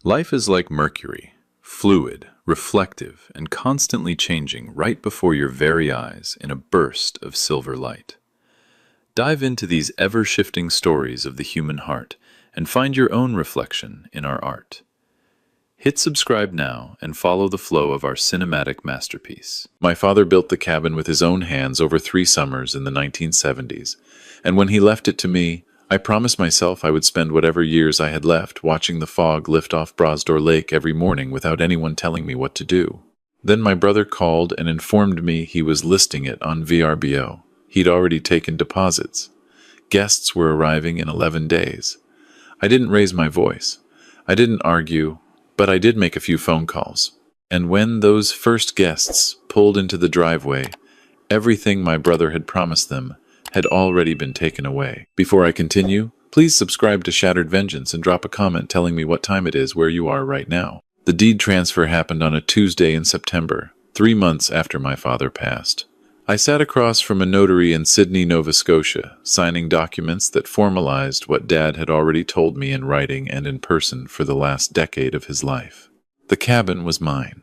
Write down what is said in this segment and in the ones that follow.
Life is like mercury, fluid, reflective, and constantly changing right before your very eyes in a burst of silver light. Dive into these ever-shifting stories of the human heart and find your own reflection in our art. Hit subscribe now and follow the flow of our cinematic masterpiece. My father built the cabin with his own hands over 3 summers in the 1970s, and when he left it to me, I promised myself I would spend whatever years I had left watching the fog lift off Brosdor Lake every morning without anyone telling me what to do. Then my brother called and informed me he was listing it on VRBO. He'd already taken deposits. Guests were arriving in 11 days. I didn't raise my voice. I didn't argue, but I did make a few phone calls. And when those first guests pulled into the driveway, everything my brother had promised them had already been taken away. Before I continue, please subscribe to Shattered Vengeance and drop a comment telling me what time it is where you are right now. The deed transfer happened on a Tuesday in September, 3 months after my father passed. I sat across from a notary in Sydney, Nova Scotia, signing documents that formalized what Dad had already told me in writing and in person for the last decade of his life. The cabin was mine.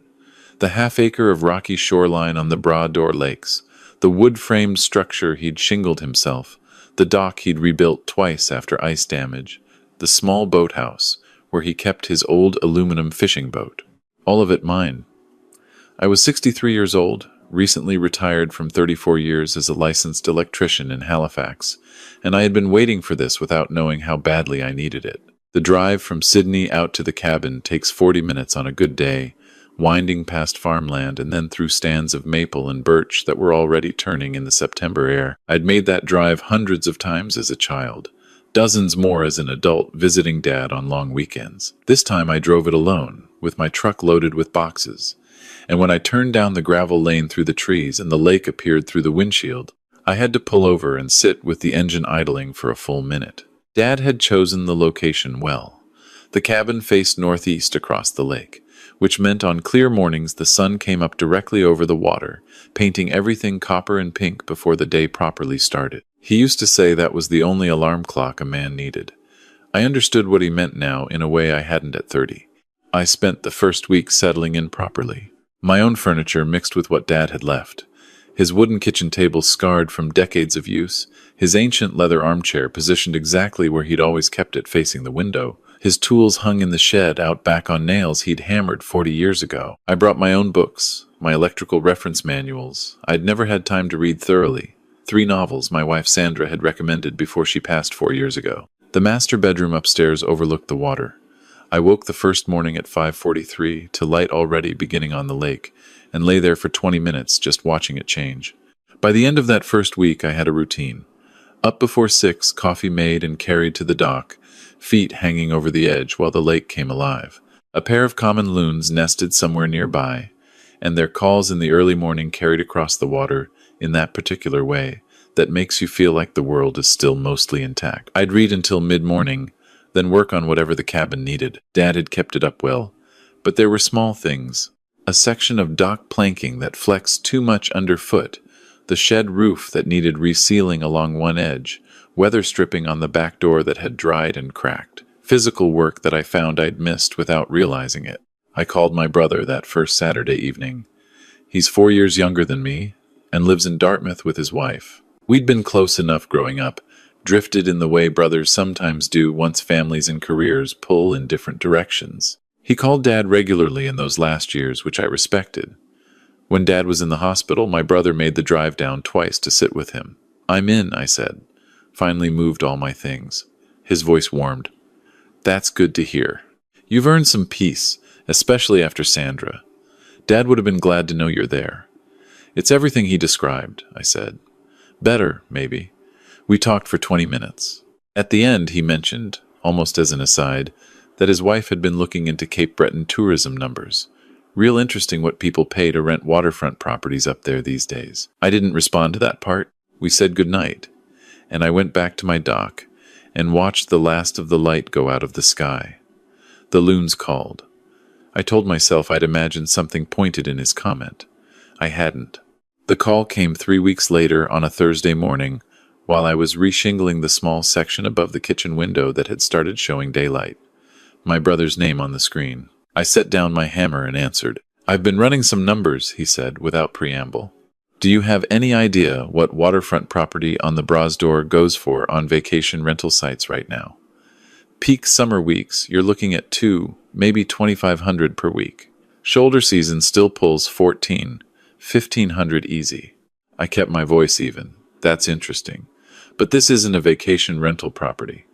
The half-acre of rocky shoreline on the Brosdor Lakes, the wood-framed structure he'd shingled himself, the dock he'd rebuilt twice after ice damage, the small boathouse where he kept his old aluminum fishing boat. All of it mine. I was 63 years old, recently retired from 34 years as a licensed electrician in Halifax, and I had been waiting for this without knowing how badly I needed it. The drive from Sydney out to the cabin takes 40 minutes on a good day, winding past farmland and then through stands of maple and birch that were already turning in the September air. I'd made that drive hundreds of times as a child, dozens more as an adult visiting Dad on long weekends. This time I drove it alone, with my truck loaded with boxes. And when I turned down the gravel lane through the trees and the lake appeared through the windshield, I had to pull over and sit with the engine idling for a full minute. Dad had chosen the location well. The cabin faced northeast across the lake, which meant on clear mornings the sun came up directly over the water, painting everything copper and pink before the day properly started. He used to say that was the only alarm clock a man needed. I understood what he meant now in a way I hadn't at 30. I spent the first week settling in properly. My own furniture mixed with what Dad had left. His wooden kitchen table scarred from decades of use, his ancient leather armchair positioned exactly where he'd always kept it facing the window, his tools hung in the shed out back on nails he'd hammered 40 years ago. I brought my own books, my electrical reference manuals I'd never had time to read thoroughly, 3 novels my wife Sandra had recommended before she passed 4 years ago. The master bedroom upstairs overlooked the water. I woke the first morning at 5:43 to light already beginning on the lake, and lay there for 20 minutes just watching it change. By the end of that first week I had a routine. Up before 6, coffee made and carried to the dock, feet hanging over the edge while the lake came alive. A pair of common loons nested somewhere nearby, and their calls in the early morning carried across the water in that particular way that makes you feel like the world is still mostly intact. I'd read until mid-morning, then work on whatever the cabin needed. Dad had kept it up well, but there were small things. A section of dock planking that flexed too much underfoot, the shed roof that needed resealing along one edge, weather stripping on the back door that had dried and cracked. Physical work that I found I'd missed without realizing it. I called my brother that first Saturday evening. He's 4 years younger than me and lives in Dartmouth with his wife. We'd been close enough growing up, drifted in the way brothers sometimes do once families and careers pull in different directions. He called Dad regularly in those last years, which I respected. When Dad was in the hospital, my brother made the drive down twice to sit with him. "I'm in," I said. Finally moved all my things. His voice warmed. "That's good to hear. You've earned some peace, especially after Sandra. Dad would have been glad to know you're there." "It's everything he described," I said. "Better, maybe." We talked for 20 minutes. At the end, he mentioned, almost as an aside, that his wife had been looking into Cape Breton tourism numbers. Real interesting what people pay to rent waterfront properties up there these days. I didn't respond to that part. We said goodnight, and I went back to my dock and watched the last of the light go out of the sky. The loons called. I told myself I'd imagined something pointed in his comment. I hadn't. The call came 3 weeks later on a Thursday morning, while I was reshingling the small section above the kitchen window that had started showing daylight. My brother's name on the screen. I set down my hammer and answered. "I've been running some numbers," he said, without preamble. "Do you have any idea what waterfront property on the Brosdor goes for on vacation rental sites right now? Peak summer weeks, you're looking at maybe 2,500 per week. Shoulder season still pulls 1,500 easy." I kept my voice even. "That's interesting. But this isn't a vacation rental property."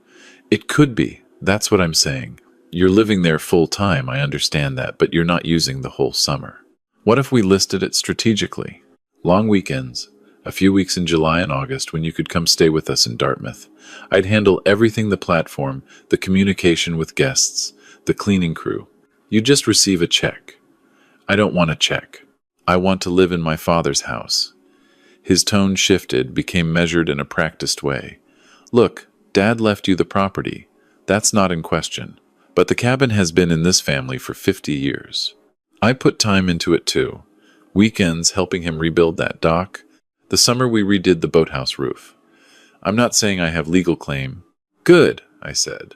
"It could be. That's what I'm saying. You're living there full time, I understand that, but you're not using the whole summer. What if we listed it strategically? Long weekends, a few weeks in July and August when you could come stay with us in Dartmouth. I'd handle everything: the platform, the communication with guests, the cleaning crew. You just receive a check." "I don't want a check. I want to live in my father's house." His tone shifted, became measured in a practiced way. "Look, Dad left you the property. That's not in question. But the cabin has been in this family for 50 years. I put time into it too. Weekends helping him rebuild that dock. The summer we redid the boathouse roof. I'm not saying I have legal claim." "Good," I said.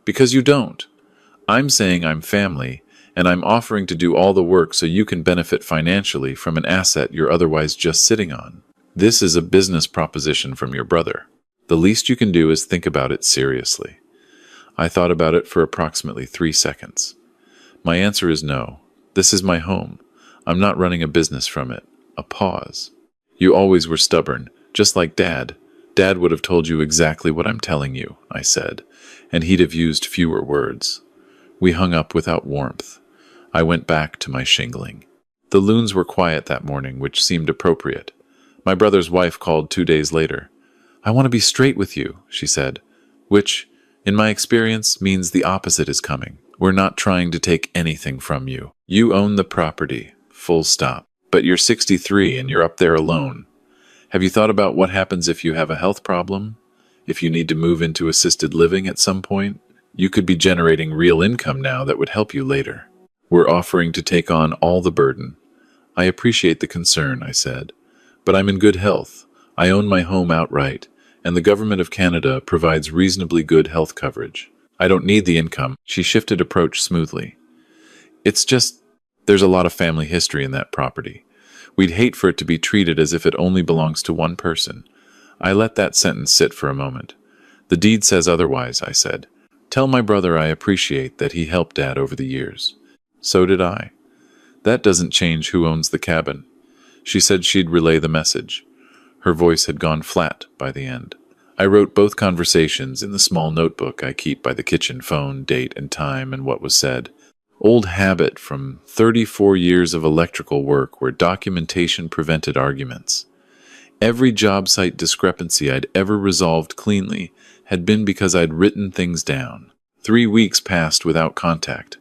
"Because you don't. I'm saying I'm family, and I'm offering to do all the work so you can benefit financially from an asset you're otherwise just sitting on. This is a business proposition from your brother. The least you can do is think about it seriously." I thought about it for approximately 3 seconds. "My answer is no. This is my home. I'm not running a business from it." A pause. "You always were stubborn, just like Dad. Dad would have told you exactly what I'm telling you," I said, "and he'd have used fewer words." We hung up without warmth. I went back to my shingling. The loons were quiet that morning, which seemed appropriate. My brother's wife called 2 days later. "I want to be straight with you," she said, which, in my experience, means the opposite is coming. "We're not trying to take anything from you. You own the property, full stop. But you're 63 and you're up there alone. Have you thought about what happens if you have a health problem? If you need to move into assisted living at some point? You could be generating real income now that would help you later. We're offering to take on all the burden." "I appreciate the concern," I said, "but I'm in good health. I own my home outright, and the government of Canada provides reasonably good health coverage. I don't need the income." She shifted approach smoothly. "It's just, there's a lot of family history in that property. We'd hate for it to be treated as if it only belongs to one person." I let that sentence sit for a moment. "The deed says otherwise," I said. "Tell my brother I appreciate that he helped Dad over the years." "So did I." "That doesn't change who owns the cabin." She said she'd relay the message. Her voice had gone flat by the end. I wrote both conversations in the small notebook I keep by the kitchen: phone, date and time, and what was said. Old habit from 34 years of electrical work where documentation prevented arguments. Every job site discrepancy I'd ever resolved cleanly had been because I'd written things down. 3 weeks passed without contact.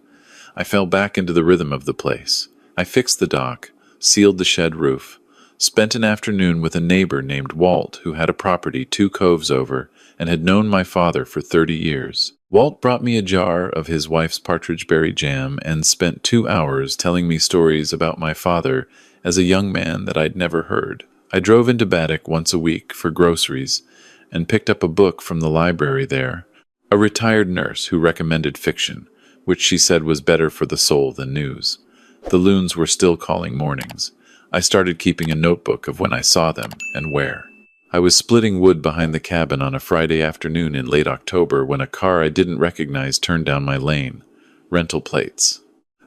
I fell back into the rhythm of the place. I fixed the dock, sealed the shed roof, spent an afternoon with a neighbor named Walt who had a property 2 coves over and had known my father for 30 years. Walt brought me a jar of his wife's partridge berry jam and spent 2 hours telling me stories about my father as a young man that I'd never heard. I drove into Baddock once a week for groceries and picked up a book from the library there, a retired nurse who recommended fiction, which she said was better for the soul than news. The loons were still calling mornings. I started keeping a notebook of when I saw them and where. I was splitting wood behind the cabin on a Friday afternoon in late October when a car I didn't recognize turned down my lane. Rental plates.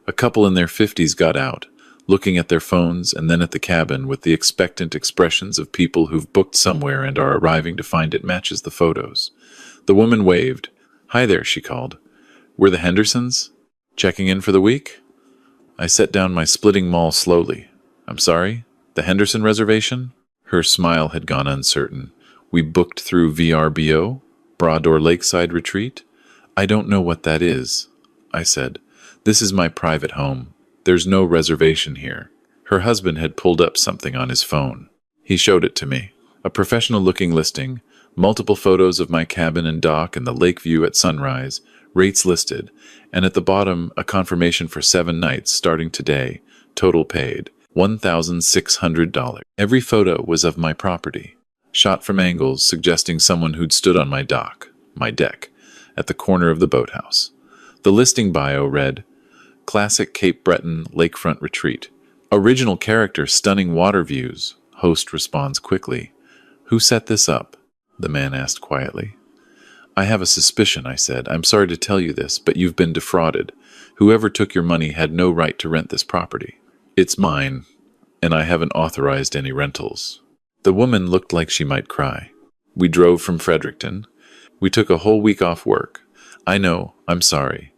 A couple in their 50s got out, looking at their phones and then at the cabin with the expectant expressions of people who've booked somewhere and are arriving to find it matches the photos. The woman waved. "Hi there," she called. "We're the Hendersons? Checking in for the week?" I set down my splitting maul slowly. "I'm sorry? The Henderson reservation?" Her smile had gone uncertain. "We booked through VRBO? Brosdor Lakeside Retreat?" "I don't know what that is," I said. "This is my private home. There's no reservation here." Her husband had pulled up something on his phone. He showed it to me. A professional-looking listing, multiple photos of my cabin and dock and the lake view at sunrise, rates listed, and at the bottom a confirmation for 7 nights starting today, total paid, $1,600. Every photo was of my property, shot from angles suggesting someone who'd stood on my deck, at the corner of the boathouse. The listing bio read, Classic Cape Breton lakefront retreat. Original character, stunning water views. Host responds quickly. Who set this up? The man asked quietly. I have a suspicion, I said. I'm sorry to tell you this, but you've been defrauded. Whoever took your money had no right to rent this property. It's mine, and I haven't authorized any rentals. The woman looked like she might cry. We drove from Fredericton. We took a whole week off work. I know, I'm sorry.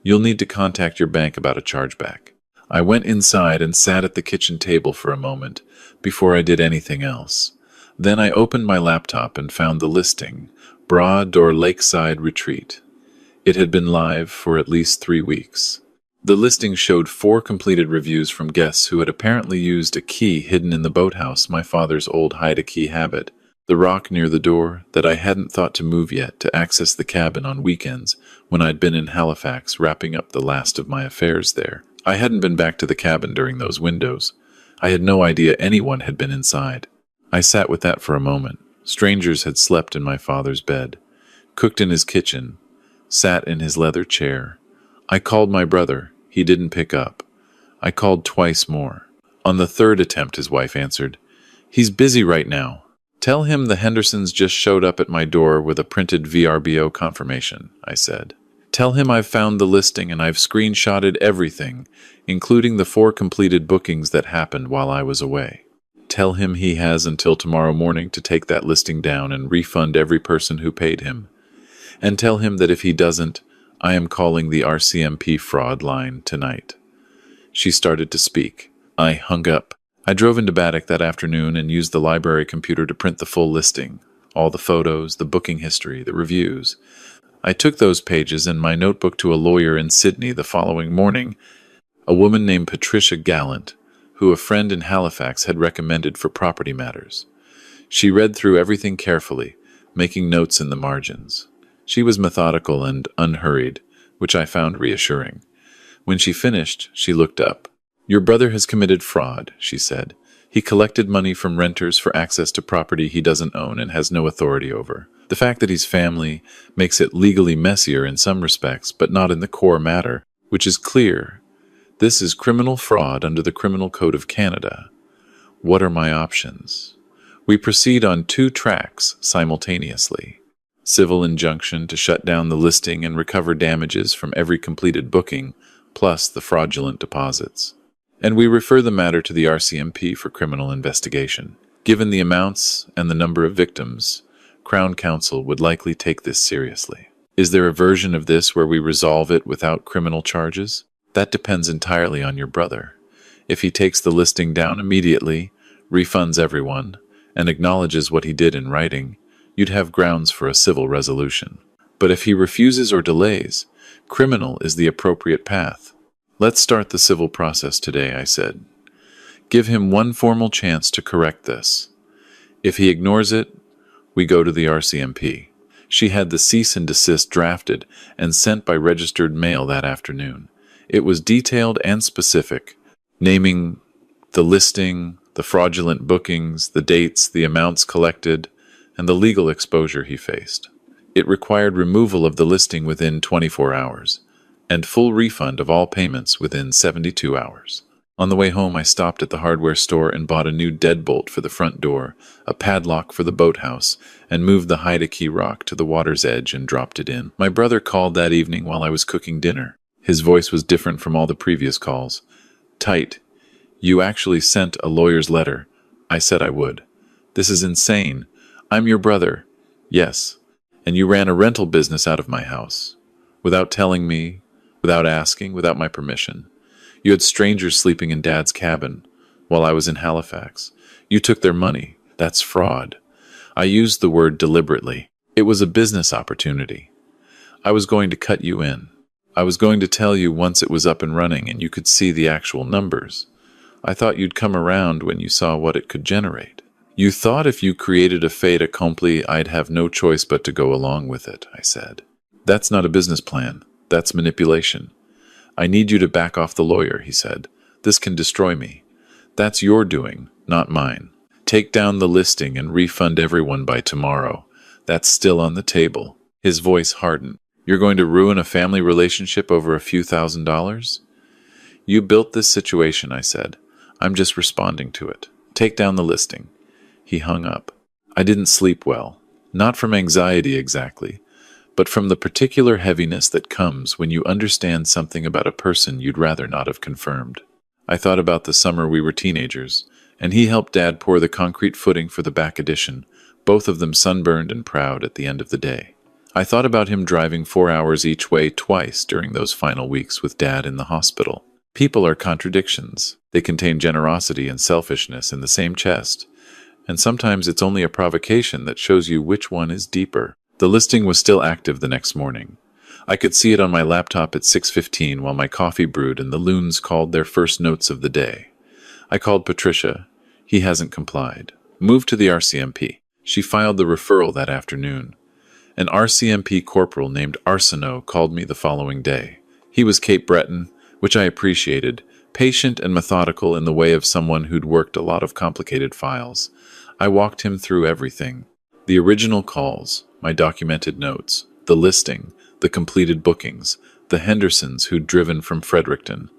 You'll need to contact your bank about a chargeback. I went inside and sat at the kitchen table for a moment before I did anything else. Then I opened my laptop and found the listing, Broad or Lakeside Retreat. It had been live for at least 3 weeks. The listing showed 4 completed reviews from guests who had apparently used a key hidden in the boathouse, my father's old hide-a-key habit, the rock near the door that I hadn't thought to move yet to access the cabin on weekends when I'd been in Halifax wrapping up the last of my affairs there. I hadn't been back to the cabin during those windows. I had no idea anyone had been inside. I sat with that for a moment. Strangers had slept in my father's bed, cooked in his kitchen, sat in his leather chair. I called my brother. He didn't pick up. I called twice more. On the 3rd attempt, his wife answered. He's busy right now. Tell him the Hendersons just showed up at my door with a printed VRBO confirmation, I said. Tell him I've found the listing and I've screenshotted everything, including the 4 completed bookings that happened while I was away. Tell him he has until tomorrow morning to take that listing down and refund every person who paid him. And tell him that if he doesn't, I am calling the RCMP fraud line tonight. She started to speak. I hung up. I drove into Baddock that afternoon and used the library computer to print the full listing, all the photos, the booking history, the reviews. I took those pages and my notebook to a lawyer in Sydney the following morning, a woman named Patricia Gallant, who a friend in Halifax had recommended for property matters. She read through everything carefully, making notes in the margins. She was methodical and unhurried, which I found reassuring. When she finished, she looked up. Your brother has committed fraud, she said. He collected money from renters for access to property he doesn't own and has no authority over. The fact that he's family makes it legally messier in some respects, but not in the core matter, which is clear. This is criminal fraud under the Criminal Code of Canada. What are my options? We proceed on 2 tracks simultaneously. Civil injunction to shut down the listing and recover damages from every completed booking, plus the fraudulent deposits. And we refer the matter to the RCMP for criminal investigation. Given the amounts and the number of victims, Crown Counsel would likely take this seriously. Is there a version of this where we resolve it without criminal charges? That depends entirely on your brother. If he takes the listing down immediately, refunds everyone, and acknowledges what he did in writing, you'd have grounds for a civil resolution. But if he refuses or delays, criminal is the appropriate path. Let's start the civil process today, I said. Give him one formal chance to correct this. If he ignores it, we go to the RCMP. She had the cease and desist drafted and sent by registered mail that afternoon. It was detailed and specific, naming the listing, the fraudulent bookings, the dates, the amounts collected, and the legal exposure he faced. It required removal of the listing within 24 hours, and full refund of all payments within 72 hours. On the way home, I stopped at the hardware store and bought a new deadbolt for the front door, a padlock for the boathouse, and moved the hide-a-key rock to the water's edge and dropped it in. My brother called that evening while I was cooking dinner. His voice was different from all the previous calls. Tight. You actually sent a lawyer's letter. I said I would. This is insane. I'm your brother. Yes. And you ran a rental business out of my house. Without telling me, without asking, without my permission. You had strangers sleeping in Dad's cabin while I was in Halifax. You took their money. That's fraud. I used the word deliberately. It was a business opportunity. I was going to cut you in. I was going to tell you once it was up and running and you could see the actual numbers. I thought you'd come around when you saw what it could generate. You thought if you created a fait accompli, I'd have no choice but to go along with it, I said. That's not a business plan. That's manipulation. I need you to back off the lawyer, he said. This can destroy me. That's your doing, not mine. Take down the listing and refund everyone by tomorrow. That's still on the table. His voice hardened. You're going to ruin a family relationship over a few $1,000s? You built this situation, I said. I'm just responding to it. Take down the listing. He hung up. I didn't sleep well. Not from anxiety exactly, but from the particular heaviness that comes when you understand something about a person you'd rather not have confirmed. I thought about the summer we were teenagers, and he helped Dad pour the concrete footing for the back addition, both of them sunburned and proud at the end of the day. I thought about him driving 4 hours each way twice during those final weeks with Dad in the hospital. People are contradictions. They contain generosity and selfishness in the same chest, and sometimes it's only a provocation that shows you which one is deeper. The listing was still active the next morning. I could see it on my laptop at 6:15 while my coffee brewed and the loons called their first notes of the day. I called Patricia. He hasn't complied. Moved to the RCMP. She filed the referral that afternoon. An RCMP corporal named Arsenault called me the following day. He was Cape Breton, which I appreciated, patient and methodical in the way of someone who'd worked a lot of complicated files. I walked him through everything. The original calls, my documented notes, the listing, the completed bookings, the Hendersons who'd driven from Fredericton.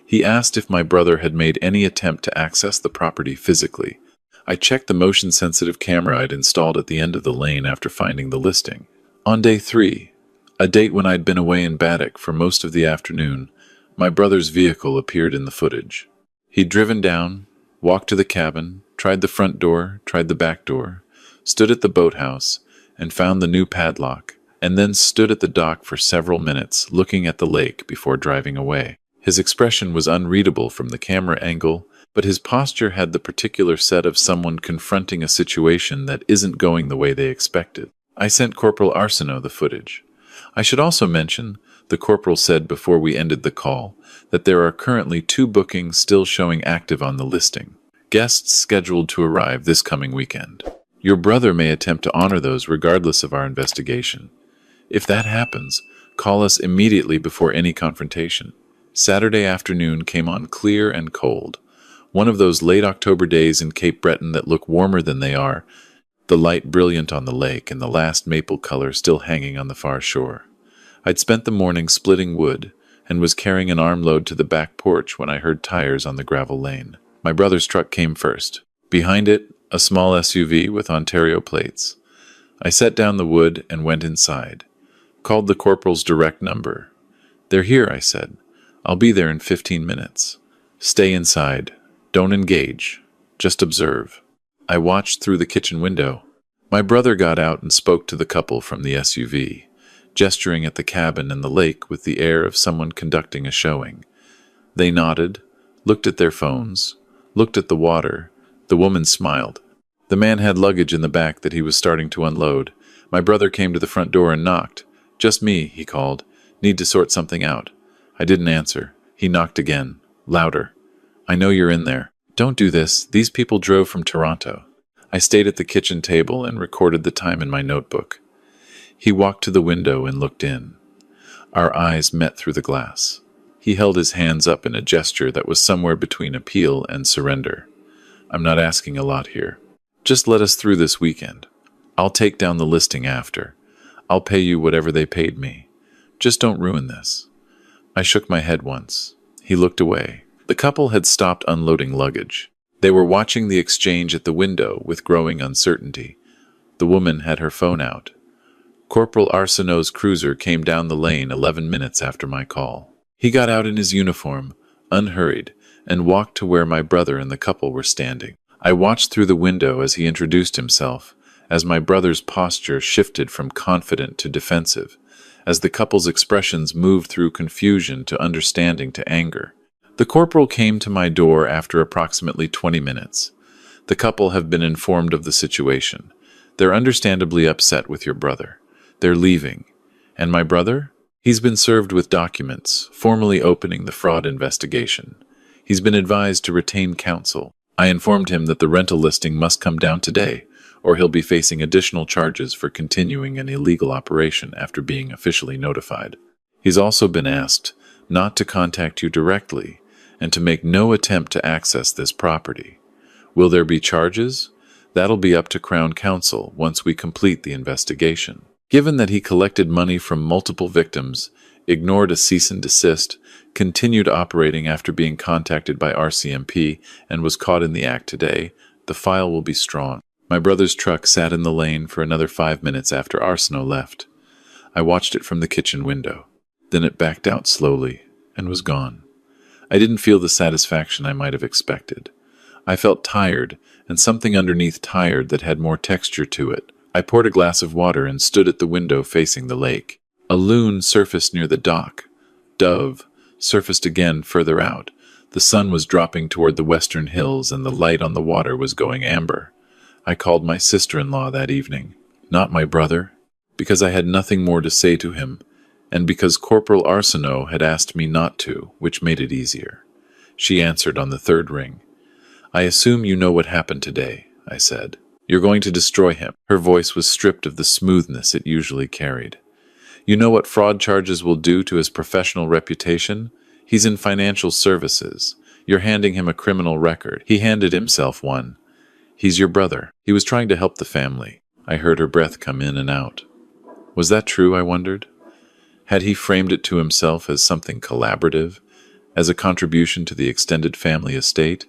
He asked if my brother had made any attempt to access the property physically. I checked the motion-sensitive camera I'd installed at the end of the lane after finding the listing. On day 3, a date when I'd been away in Baddock for most of the afternoon, my brother's vehicle appeared in the footage. He'd driven down, walked to the cabin, tried the front door, tried the back door, stood at the boathouse, and found the new padlock, and then stood at the dock for several minutes looking at the lake before driving away. His expression was unreadable from the camera angle, but his posture had the particular set of someone confronting a situation that isn't going the way they expected. I sent Corporal Arsenault the footage. I should also mention, the corporal said before we ended the call, that there are currently 2 bookings still showing active on the listing. Guests scheduled to arrive this coming weekend. Your brother may attempt to honor those regardless of our investigation. If that happens, call us immediately before any confrontation. Saturday afternoon came on clear and cold. One of those late October days in Cape Breton that look warmer than they are, the light brilliant on the lake and the last maple color still hanging on the far shore. I'd spent the morning splitting wood and was carrying an armload to the back porch when I heard tires on the gravel lane. My brother's truck came first. Behind it, a small SUV with Ontario plates. I set down the wood and went inside. Called the corporal's direct number. "They're here," I said. "I'll be there in 15 minutes. Stay inside. Don't engage. Just observe." I watched through the kitchen window. My brother got out and spoke to the couple from the SUV, gesturing at the cabin and the lake with the air of someone conducting a showing. They nodded, looked at their phones, looked at the water. The woman smiled. The man had luggage in the back that he was starting to unload. My brother came to the front door and knocked. "Just me," he called. "Need to sort something out." I didn't answer. He knocked again, louder. "I know you're in there. Don't do this. These people drove from Toronto." I stayed at the kitchen table and recorded the time in my notebook. He walked to the window and looked in. Our eyes met through the glass. He held his hands up in a gesture that was somewhere between appeal and surrender. "I'm not asking a lot here. Just let us through this weekend. I'll take down the listing after. I'll pay you whatever they paid me. Just don't ruin this." I shook my head once. He looked away. The couple had stopped unloading luggage. They were watching the exchange at the window with growing uncertainty. The woman had her phone out. Corporal Arsenault's cruiser came down the lane 11 minutes after my call. He got out in his uniform, unhurried, and walked to where my brother and the couple were standing. I watched through the window as he introduced himself, as my brother's posture shifted from confident to defensive, as the couple's expressions moved through confusion to understanding to anger. The corporal came to my door after approximately 20 minutes. "The couple have been informed of the situation. They're understandably upset with your brother. They're leaving. And my brother? He's been served with documents, formally opening the fraud investigation. He's been advised to retain counsel. I informed him that the rental listing must come down today, or he'll be facing additional charges for continuing an illegal operation after being officially notified. He's also been asked not to contact you directly and to make no attempt to access this property. Will there be charges? That'll be up to Crown Counsel once we complete the investigation." Given that he collected money from multiple victims, ignored a cease and desist, continued operating after being contacted by RCMP, and was caught in the act today, the file will be strong. My brother's truck sat in the lane for another 5 minutes after Arsenault left. I watched it from the kitchen window. Then it backed out slowly and was gone. I didn't feel the satisfaction I might have expected. I felt tired, and something underneath tired that had more texture to it. I poured a glass of water and stood at the window facing the lake. A loon surfaced near the dock. Dove surfaced again further out. The sun was dropping toward the western hills, and the light on the water was going amber. I called my sister-in-law that evening, not my brother, because I had nothing more to say to him, and because Corporal Arsenault had asked me not to, which made it easier. She answered on the third ring. "I assume you know what happened today," I said. "You're going to destroy him." Her voice was stripped of the smoothness it usually carried. "You know what fraud charges will do to his professional reputation? He's in financial services. You're handing him a criminal record. He handed himself one. He's your brother. He was trying to help the family." I heard her breath come in and out. Was that true, I wondered? Had he framed it to himself as something collaborative, as a contribution to the extended family estate?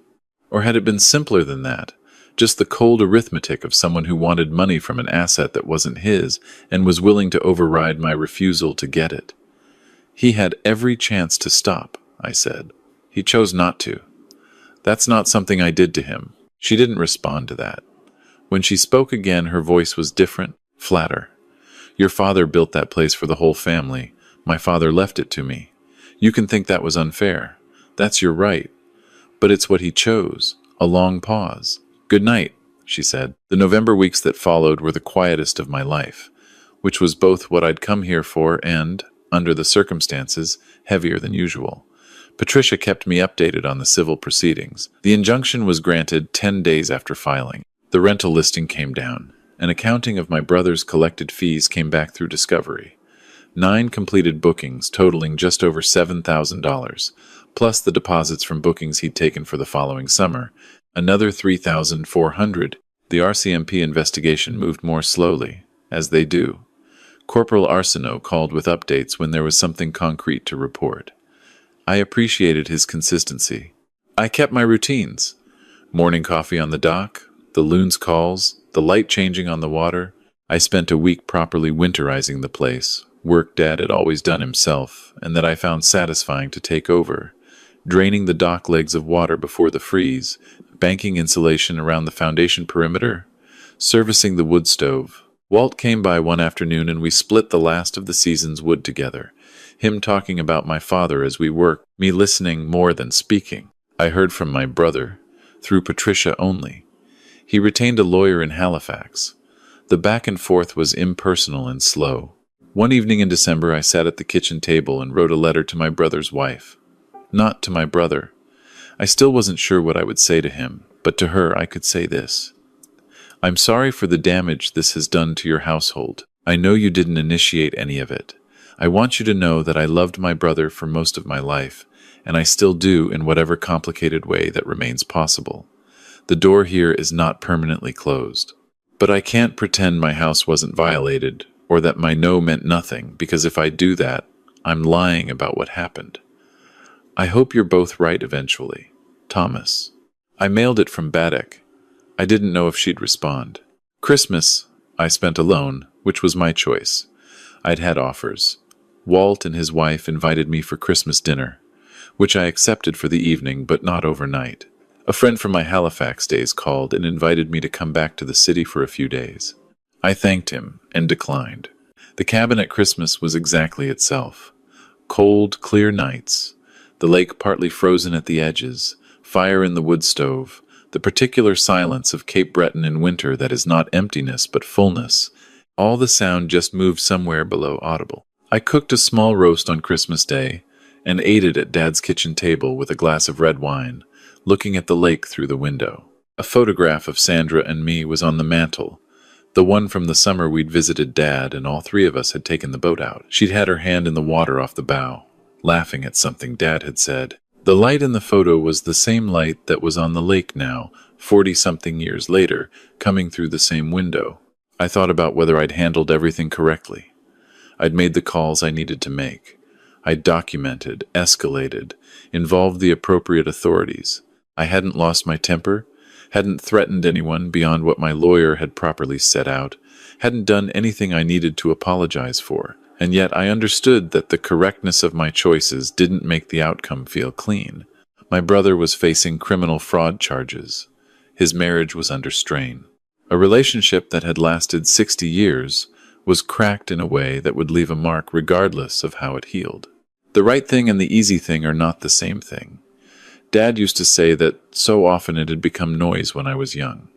Or had it been simpler than that? Just the cold arithmetic of someone who wanted money from an asset that wasn't his and was willing to override my refusal to get it. He had every chance to stop, I said. He chose not to. That's not something I did to him. She didn't respond to that. When she spoke again, her voice was different, flatter. Your father built that place for the whole family. My father left it to me. You can think that was unfair. That's your right. But it's what he chose. A long pause. "Good night," she said. The November weeks that followed were the quietest of my life, which was both what I'd come here for and, under the circumstances, heavier than usual. Patricia kept me updated on the civil proceedings. The injunction was granted 10 days after filing. The rental listing came down. An accounting of my brother's collected fees came back through discovery. 9 completed bookings totaling just over $7,000, plus the deposits from bookings he'd taken for the following summer, another $3,400. The RCMP investigation moved more slowly, as they do. Corporal Arsenault called with updates when there was something concrete to report. I appreciated his consistency. I kept my routines. Morning coffee on the dock, the loon's calls, the light changing on the water. I spent a week properly winterizing the place, work Dad had always done himself, and that I found satisfying to take over. Draining the dock legs of water before the freeze, banking insulation around the foundation perimeter, servicing the wood stove. Walt came by one afternoon and we split the last of the season's wood together. Him talking about my father as we worked, me listening more than speaking. I heard from my brother, through Patricia only. He retained a lawyer in Halifax. The back and forth was impersonal and slow. One evening in December, I sat at the kitchen table and wrote a letter to my brother's wife. Not to my brother. I still wasn't sure what I would say to him, but to her I could say this. "I'm sorry for the damage this has done to your household. I know you didn't initiate any of it. I want you to know that I loved my brother for most of my life, and I still do in whatever complicated way that remains possible. The door here is not permanently closed. But I can't pretend my house wasn't violated, or that my no meant nothing, because if I do that, I'm lying about what happened. I hope you're both right eventually. Thomas." I mailed it from Baddock. I didn't know if she'd respond. Christmas, I spent alone, which was my choice. I'd had offers. Walt and his wife invited me for Christmas dinner, which I accepted for the evening, but not overnight. A friend from my Halifax days called and invited me to come back to the city for a few days. I thanked him and declined. The cabin at Christmas was exactly itself. Cold, clear nights, the lake partly frozen at the edges, fire in the wood stove, the particular silence of Cape Breton in winter that is not emptiness but fullness. All the sound just moved somewhere below audible. I cooked a small roast on Christmas Day and ate it at Dad's kitchen table with a glass of red wine, looking at the lake through the window. A photograph of Sandra and me was on the mantel, the one from the summer we'd visited Dad and all 3 of us had taken the boat out. She'd had her hand in the water off the bow, laughing at something Dad had said. The light in the photo was the same light that was on the lake now, 40-something years later, coming through the same window. I thought about whether I'd handled everything correctly. I'd made the calls I needed to make. I'd documented, escalated, involved the appropriate authorities. I hadn't lost my temper, hadn't threatened anyone beyond what my lawyer had properly set out, hadn't done anything I needed to apologize for, and yet I understood that the correctness of my choices didn't make the outcome feel clean. My brother was facing criminal fraud charges. His marriage was under strain. A relationship that had lasted 60 years was cracked in a way that would leave a mark regardless of how it healed. The right thing and the easy thing are not the same thing. Dad used to say that so often it had become noise when I was young.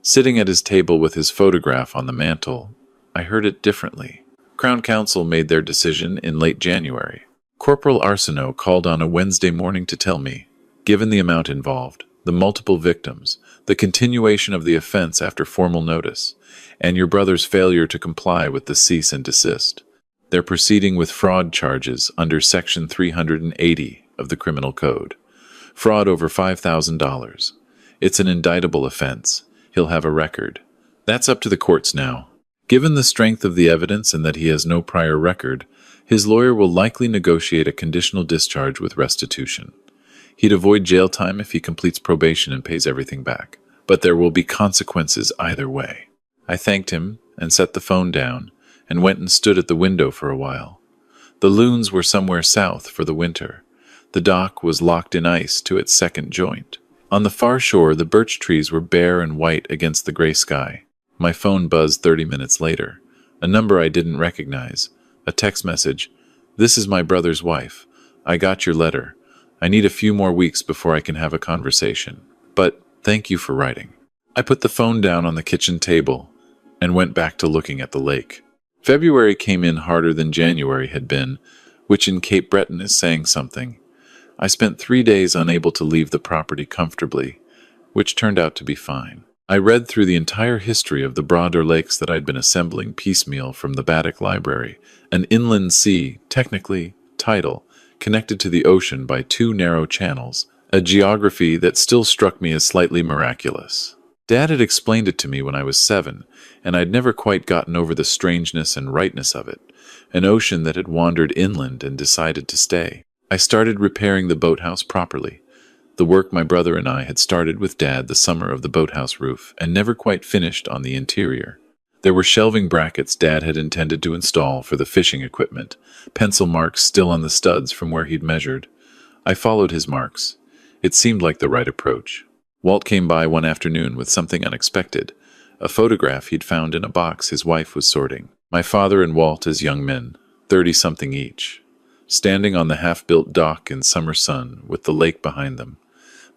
Sitting at his table with his photograph on the mantel, I heard it differently. Crown Counsel made their decision in late January. Corporal Arsenault called on a Wednesday morning to tell me, given the amount involved, the multiple victims, the continuation of the offense after formal notice, and your brother's failure to comply with the cease and desist, they're proceeding with fraud charges under Section 380 of the Criminal Code. Fraud over $5,000. It's an indictable offense. He'll have a record. That's up to the courts now. Given the strength of the evidence and that he has no prior record, his lawyer will likely negotiate a conditional discharge with restitution. He'd avoid jail time if he completes probation and pays everything back. But there will be consequences either way. I thanked him and set the phone down and went and stood at the window for a while. The loons were somewhere south for the winter. The dock was locked in ice to its second joint. On the far shore, the birch trees were bare and white against the gray sky. My phone buzzed 30 minutes later. A number I didn't recognize. A text message. "This is my brother's wife. I got your letter. I need a few more weeks before I can have a conversation. But thank you for writing." I put the phone down on the kitchen table and went back to looking at the lake. February came in harder than January had been, which in Cape Breton is saying something. I spent 3 days unable to leave the property comfortably, which turned out to be fine. I read through the entire history of the broader lakes that I'd been assembling piecemeal from the Baddock Library, an inland sea, technically, tidal, connected to the ocean by 2 narrow channels, a geography that still struck me as slightly miraculous. Dad had explained it to me when I was 7, and I'd never quite gotten over the strangeness and rightness of it, an ocean that had wandered inland and decided to stay. I started repairing the boathouse properly, the work my brother and I had started with Dad the summer of the boathouse roof, and never quite finished on the interior. There were shelving brackets Dad had intended to install for the fishing equipment, pencil marks still on the studs from where he'd measured. I followed his marks. It seemed like the right approach. Walt came by one afternoon with something unexpected, a photograph he'd found in a box his wife was sorting. My father and Walt as young men, 30-something each, standing on the half-built dock in summer sun with the lake behind them,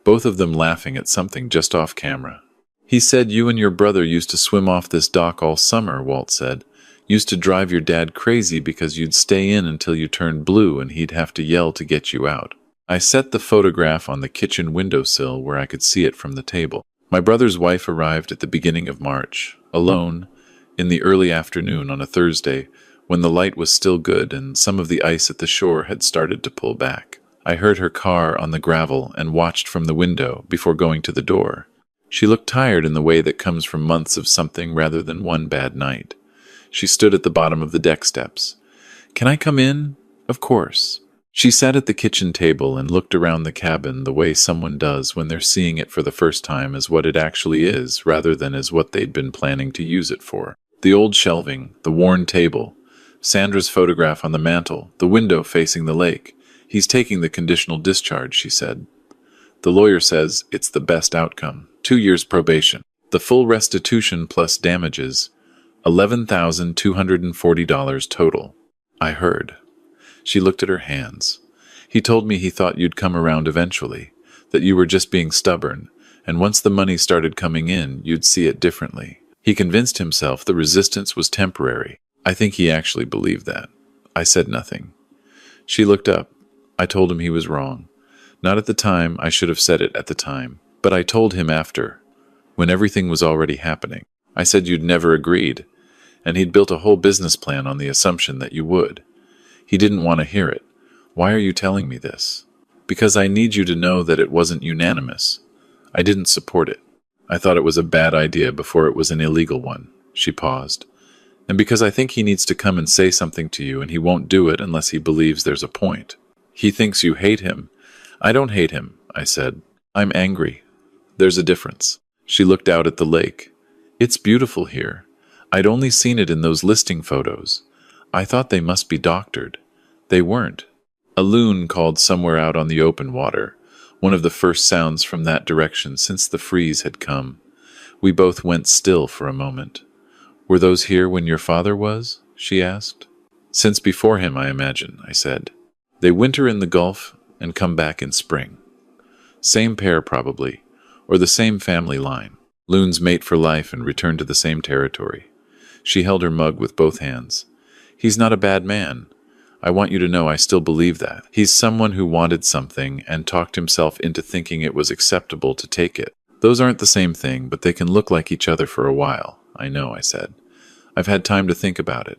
both of them laughing at something just off camera. "He said you and your brother used to swim off this dock all summer," Walt said. "Used to drive your dad crazy because you'd stay in until you turned blue and he'd have to yell to get you out." I set the photograph on the kitchen windowsill where I could see it from the table. My brother's wife arrived at the beginning of March, alone, in the early afternoon on a Thursday, when the light was still good and some of the ice at the shore had started to pull back. I heard her car on the gravel and watched from the window before going to the door. She looked tired in the way that comes from months of something rather than one bad night. She stood at the bottom of the deck steps. "Can I come in?" "Of course." She sat at the kitchen table and looked around the cabin the way someone does when they're seeing it for the first time as what it actually is rather than as what they'd been planning to use it for. The old shelving, the worn table, Sandra's photograph on the mantel, the window facing the lake. "He's taking the conditional discharge," she said. "The lawyer says it's the best outcome. 2 years probation. The full restitution plus damages, $11,240 total." I heard. She looked at her hands. "He told me he thought you'd come around eventually, that you were just being stubborn, and once the money started coming in, you'd see it differently. He convinced himself the resistance was temporary. I think he actually believed that." I said nothing. She looked up. I told him he was wrong. Not at the time, I should have said it at the time, but I told him after, when everything was already happening. I said you'd never agreed, and he'd built a whole business plan on the assumption that you would. He didn't want to hear it. "Why are you telling me this?" "Because I need you to know that it wasn't unanimous. I didn't support it. I thought it was a bad idea before it was an illegal one. She paused. And because I think he needs to come and say something to you, and he won't do it unless he believes there's a point. He thinks you hate him. I don't hate him, I said. I'm angry. There's a difference. She looked out at the lake. It's beautiful here. I'd only seen it in those listing photos. I thought they must be doctored. They weren't. A loon called somewhere out on the open water, one of the first sounds from that direction since the freeze had come. We both went still for a moment. Were those here when your father was? She asked. Since before him, I imagine, I said. They winter in the Gulf and come back in spring. Same pair, probably, or the same family line. Loons mate for life and return to the same territory. She held her mug with both hands. He's not a bad man. I want you to know I still believe that. He's someone who wanted something and talked himself into thinking it was acceptable to take it. Those aren't the same thing, but they can look like each other for a while. I know, I said. I've had time to think about it.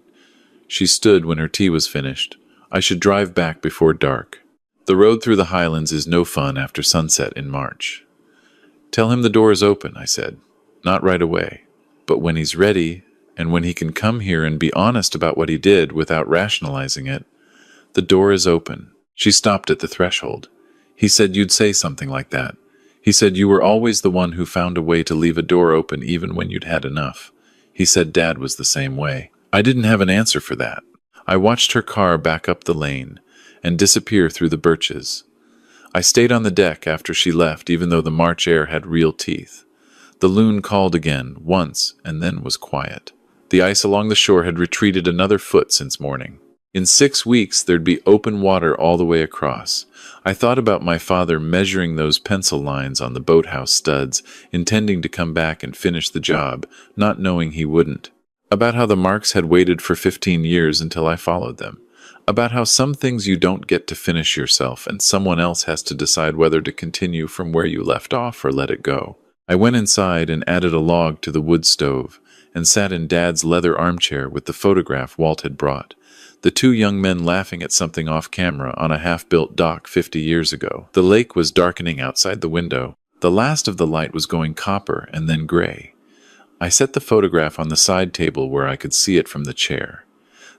She stood when her tea was finished. I should drive back before dark. The road through the highlands is no fun after sunset in March. Tell him the door is open, I said. Not right away, but when he's ready, and when he can come here and be honest about what he did without rationalizing it. The door is open. She stopped at the threshold. He said you'd say something like that. He said you were always the one who found a way to leave a door open even when you'd had enough. He said Dad was the same way. I didn't have an answer for that. I watched her car back up the lane and disappear through the birches. I stayed on the deck after she left, even though the March air had real teeth. The loon called again, once, and then was quiet. The ice along the shore had retreated another foot since morning. In 6 weeks, there'd be open water all the way across. I thought about my father measuring those pencil lines on the boathouse studs, intending to come back and finish the job, not knowing he wouldn't. About how the marks had waited for 15 years until I followed them. About how some things you don't get to finish yourself and someone else has to decide whether to continue from where you left off or let it go. I went inside and added a log to the wood stove and sat in Dad's leather armchair with the photograph Walt had brought. The two young men laughing at something off camera on a half-built dock 50 years ago. The lake was darkening outside the window. The last of the light was going copper and then gray. I set the photograph on the side table where I could see it from the chair.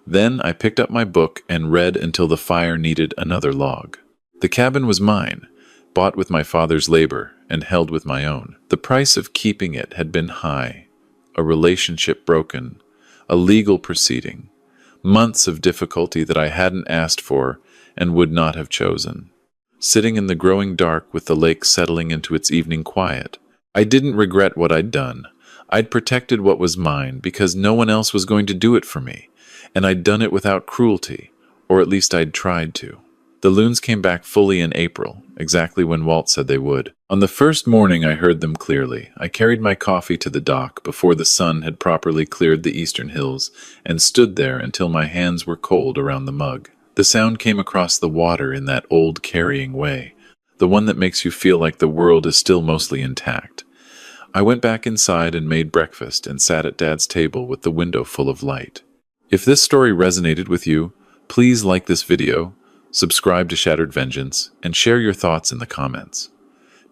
Then I picked up my book and read until the fire needed another log. The cabin was mine, bought with my father's labor and held with my own. The price of keeping it had been high, a relationship broken, a legal proceeding, months of difficulty that I hadn't asked for and would not have chosen. Sitting in the growing dark with the lake settling into its evening quiet, I didn't regret what I'd done. I'd protected what was mine because no one else was going to do it for me, and I'd done it without cruelty, or at least I'd tried to. The loons came back fully in April, exactly when Walt said they would. On the first morning I heard them clearly. I carried my coffee to the dock before the sun had properly cleared the eastern hills and stood there until my hands were cold around the mug. The sound came across the water in that old carrying way, the one that makes you feel like the world is still mostly intact. I went back inside and made breakfast and sat at Dad's table with the window full of light. If this story resonated with you, please like this video, subscribe to Shattered Vengeance, and share your thoughts in the comments.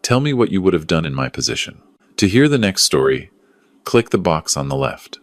Tell me what you would have done in my position. To hear the next story, click the box on the left.